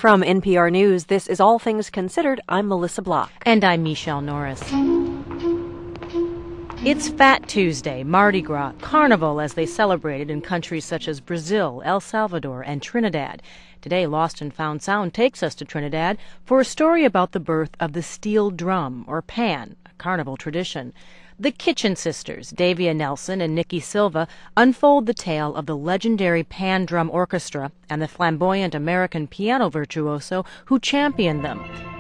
From NPR News, this is All Things Considered. I'm Melissa Block. And I'm Michelle Norris. It's Fat Tuesday, Mardi Gras, Carnival as they celebrated in countries such as Brazil, El Salvador, and Trinidad. Today, Lost and Found Sound takes us to Trinidad for a story about the birth of the steel drum, or pan, a carnival tradition. The Kitchen Sisters, Davia Nelson and Nikki Silva, unfold the tale of the legendary pan drum orchestra and the flamboyant American piano virtuoso who championed them.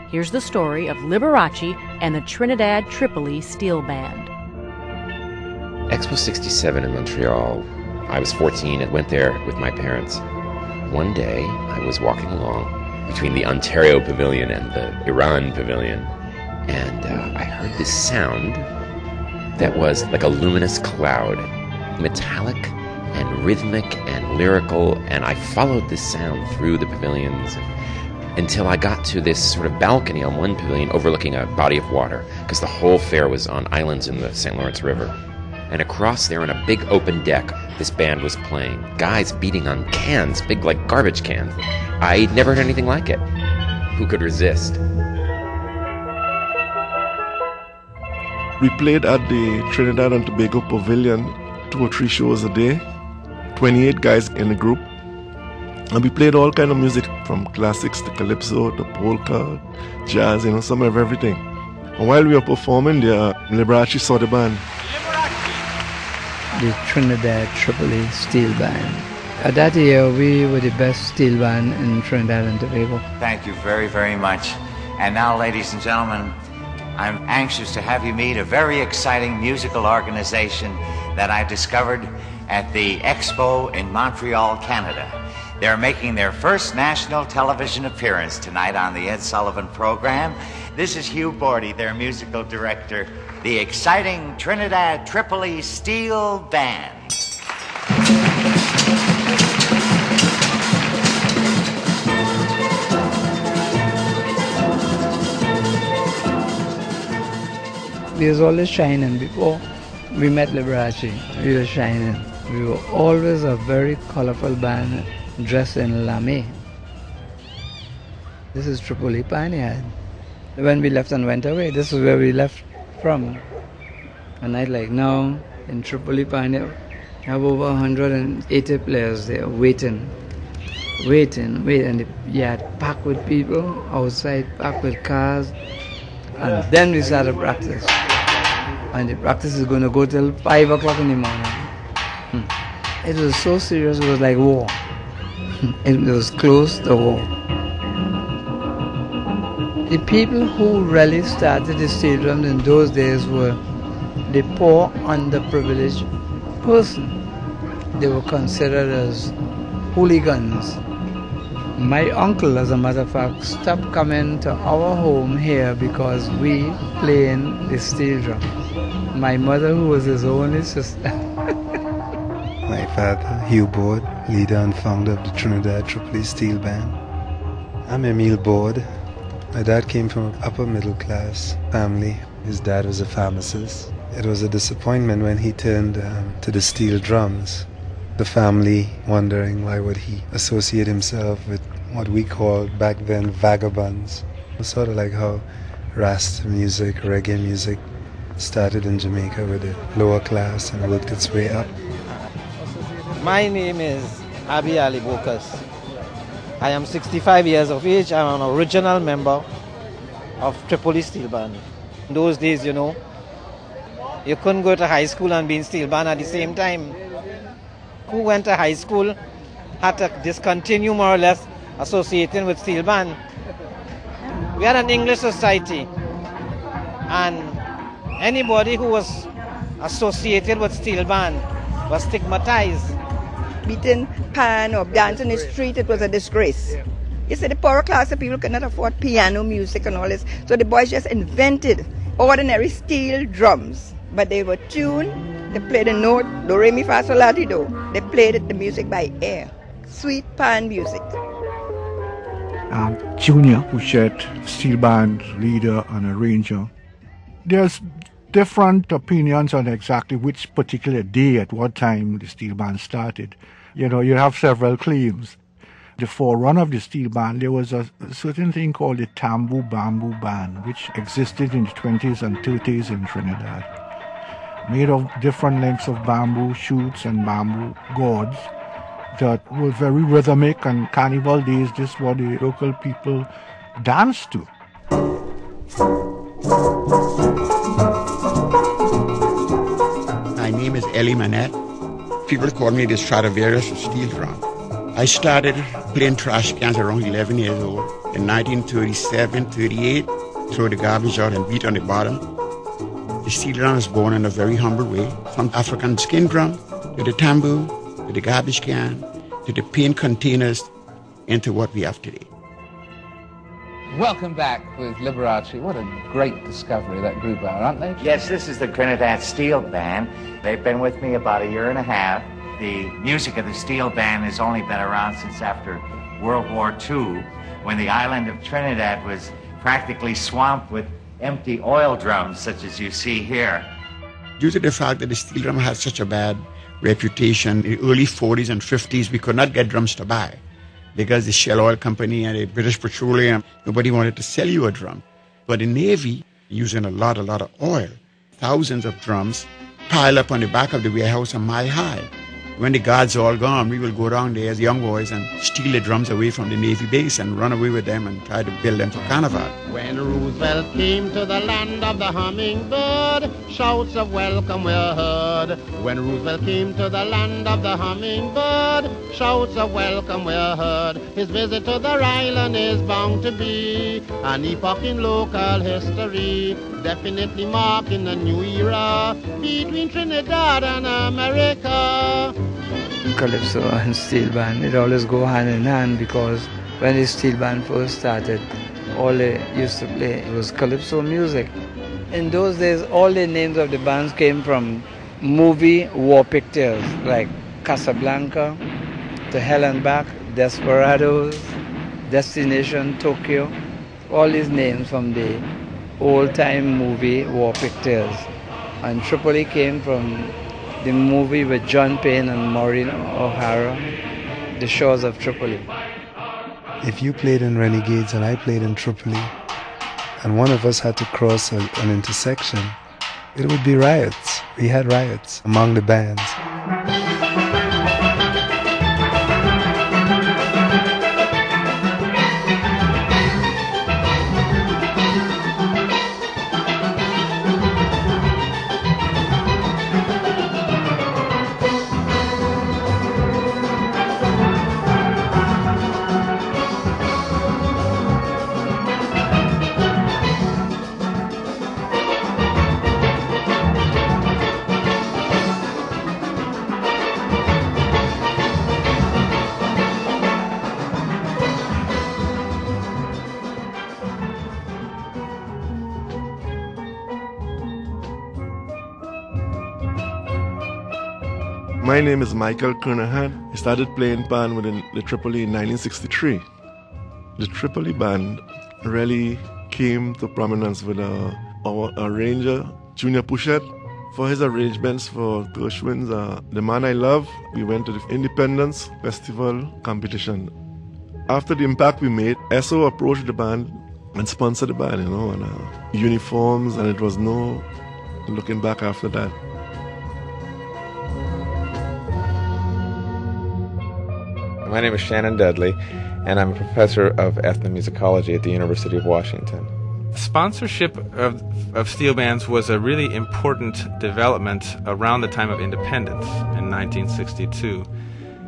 Here's the story of Liberace and the Trinidad Tripoli Steelband. Expo 67 in Montreal. I was 14 and went there with my parents. One day, I was walking along between the Ontario Pavilion and the Iran Pavilion, and I heard this sound that was like a luminous cloud, metallic and rhythmic and lyrical, and I followed this sound through the pavilions until I got to this sort of balcony on one pavilion overlooking a body of water, because the whole fair was on islands in the St. Lawrence River. And across there on a big open deck, this band was playing. Guys beating on cans, big like garbage cans. I'd never heard anything like it. Who could resist? We played at the Trinidad and Tobago Pavilion 2 or 3 shows a day, 28 guys in the group. And we played all kind of music, from classics to calypso to polka, jazz, some of everything. And while we were performing there, Liberace saw the band. The Trinidad Tripoli Steelband. That year, we were the best steel band in Trinidad and Tobago. Thank you very, very much. And now, ladies and gentlemen, I'm anxious to have you meet a very exciting musical organization that I discovered at the Expo in Montreal, Canada. They're making their first national television appearance tonight on the Ed Sullivan program. This is Hugh Bordy, their musical director. The exciting Trinidad Tripoli Steel Band. We was always shining. Before we met Liberace, we were shining. We were always a very colorful band dressed in lame. This is Tripoli Panyard. When we left and went away, this is where we left from. And I like now in Tripoli Panyard, I have over 180 players there waiting. And you had packed with people outside, packed with cars. And then we started practice. And the practice is going to go till 5 o'clock in the morning. It was so serious, it was like war. It was close to war. The people who really started the stadium in those days were the poor, underprivileged person. They were considered as hooligans. My uncle, as a matter of fact, stopped coming to our home here because we playing the steel drum. My mother, who was his only sister. My father, Hugh Board, leader and founder of the Trinidad Tripoli Steel Band. I'm Emile Board. My dad came from an upper middle class family. His dad was a pharmacist. It was a disappointment when he turned to the steel drums. The family wondering why would he associate himself with what we called back then vagabonds. It was sort of like how Rasta music, reggae music started in Jamaica with the lower class and worked its way up. My name is Abi Ali Bokas. I am 65 years of age. I'm an original member of Tripoli Steel Band. In those days, you couldn't go to high school and be in steel band at the same time. Who went to high school had to discontinue more or less associating with steel band. We had an English society, and anybody who was associated with steel band was stigmatized. Beating pan or dancing in the street, it was a disgrace. You see, the poorer class of people could not afford piano music and all this, so the boys just invented ordinary steel drums. But they were tuned, they played a note, do, re, mi, fa, sol, la, ti, do. They played the music by ear. Sweet pan music. Junior Bouchette, steel band leader and arranger. There's different opinions on exactly which particular day at what time the steel band started. You have several claims. the forerunner of the steel band, there was a certain thing called the Tambu Bamboo Band, which existed in the 20s and 30s in Trinidad. Made of different lengths of bamboo shoots and bamboo gourds that were very rhythmic, and carnival days, this is what the local people danced to. My name is Ellie Manette. People call me the Stradivarius of steel drum. I started playing trash cans around 11 years old. In 1937, 38, throw the garbage out and beat on the bottom. The steel drum was born in a very humble way, from African skin drum to the tambour, to the garbage can, to the paint containers, into what we have today. Welcome back with Liberace. What a great discovery that group are, aren't they? Yes, this is the Trinidad Steel Band. They've been with me about a year and a half. The music of the Steel Band has only been around since after World War II, when the island of Trinidad was practically swamped with empty oil drums, such as you see here. Due to the fact that the steel drum had such a bad reputation, in the early 40s and 50s, we could not get drums to buy. Because the Shell Oil Company and the British Petroleum, nobody wanted to sell you a drum. But the Navy, using a lot of oil, thousands of drums piled up on the back of the warehouse a mile high. When the guards are all gone, we will go down there as young boys and steal the drums away from the Navy base and run away with them and try to build them for Carnival. When Roosevelt came to the land of the hummingbird, shouts of welcome were heard. When Roosevelt came to the land of the hummingbird, shouts of welcome were heard. His visit to their island is bound to be an epoch in local history, definitely marking a new era between Trinidad and America. Calypso and steel band, it always go hand in hand, because when the steel band first started, all they used to play was calypso music. In those days, all the names of the bands came from movie war pictures like Casablanca, To Hell and Back, Desperados, Destination Tokyo, all these names from the old-time movie war pictures. And Tripoli came from the movie with John Payne and Maureen O'Hara, The Shores of Tripoli. If you played in Renegades and I played in Tripoli, and one of us had to cross an intersection, it would be riots. We had riots among the bands. My name is Michael Kernahan. I started playing band within the Tripoli in 1963. The Tripoli band really came to prominence with our arranger, Junior Pouchette, for his arrangements for Gershwin's The Man I Love. We went to the Independence Festival competition. After the impact we made, ESO approached the band and sponsored the band, and uniforms, and it was no looking back after that. My name is Shannon Dudley, and I'm a professor of ethnomusicology at the University of Washington. Sponsorship of steel bands was a really important development around the time of independence in 1962.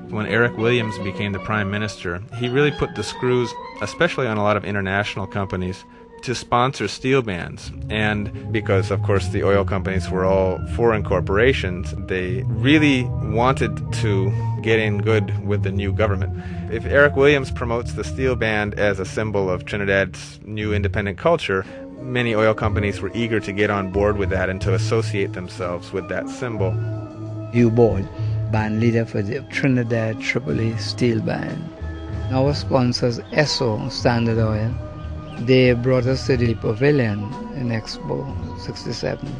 When Eric Williams became the prime minister, he really put the screws, especially on a lot of international companies, to sponsor steel bands. And because, of course, the oil companies were all foreign corporations, they really wanted to get in good with the new government. If Eric Williams promotes the steel band as a symbol of Trinidad's new independent culture, many oil companies were eager to get on board with that and to associate themselves with that symbol. Hugh Boyd, band leader for the Trinidad Tripoli Steel Band. Our sponsors, ESO, Standard Oil, they brought us to the pavilion in Expo 67.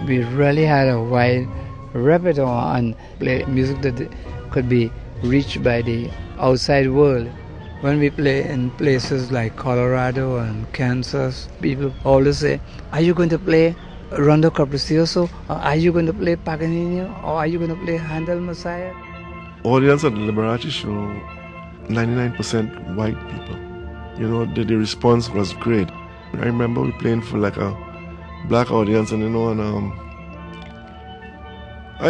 We really had a wide repertoire and play music that could be reached by the outside world. When we play in places like Colorado and Kansas, people always say, are you going to play Rondo Capriccioso? Or are you going to play Paganini? Or are you going to play Handel Messiah? Audience at the Liberace show, 99% white people. You know, the response was great. I remember we playing for like a black audience, and I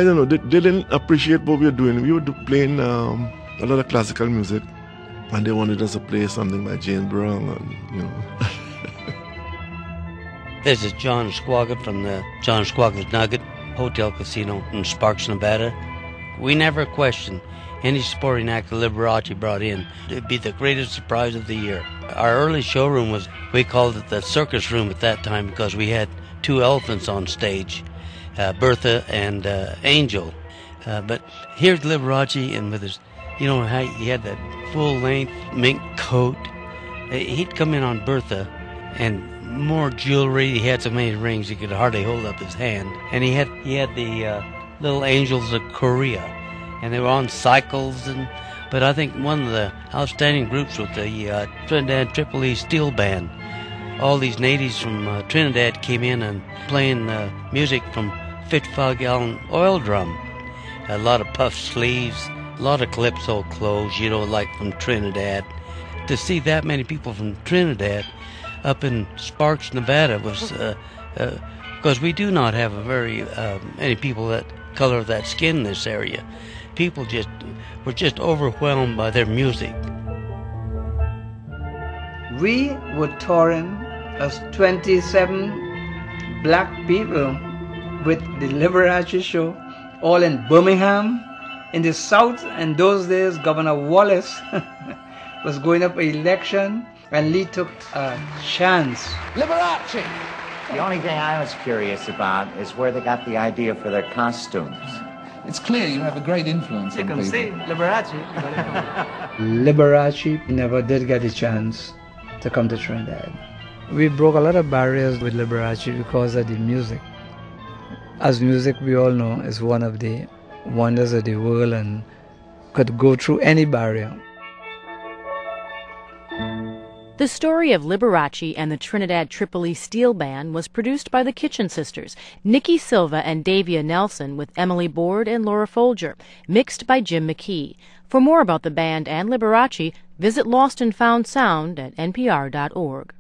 don't know, they didn't appreciate what we were doing. We were playing a lot of classical music, and they wanted us to play something by James Brown, and This is John Squaggett from the John Squaggett's Nugget Hotel Casino in Sparks, Nevada. We never questioned any sporting act that Liberace brought in. It'd be the greatest surprise of the year. Our early showroom was, we called it the circus room at that time because we had two elephants on stage, Bertha and Angel. But here's Liberace, and with his, you know, how he had that full-length mink coat. He'd come in on Bertha, and more jewelry. He had so many rings he could hardly hold up his hand. And he had the little angels of Korea, and they were on cycles. But I think one of the outstanding groups was the Trinidad Tripoli Steelband. All these natives from Trinidad came in and playing music from Fitfag oil drum. A lot of puff sleeves, a lot of calypso clothes, you know, like from Trinidad. To see that many people from Trinidad up in Sparks, Nevada was, because we do not have a very many people that color of that skin in this area. People were just overwhelmed by their music. We were touring as 27 black people with the Liberace show, all in Birmingham. In the South, in those days, Governor Wallace was going up for election, and Lee took a chance. Liberace! The only thing I was curious about is where they got the idea for their costumes. It's clear you have a great influence on people. See, Liberace. Liberace never did get a chance to come to Trinidad. We broke a lot of barriers with Liberace because of the music. As music, we all know, is one of the wonders of the world and could go through any barrier. The story of Liberace and the Trinidad Tripoli Steelband was produced by the Kitchen Sisters, Nikki Silva and Davia Nelson, with Emily Board and Laura Folger, mixed by Jim McKee. For more about the band and Liberace, visit Lost and Found Sound at npr.org.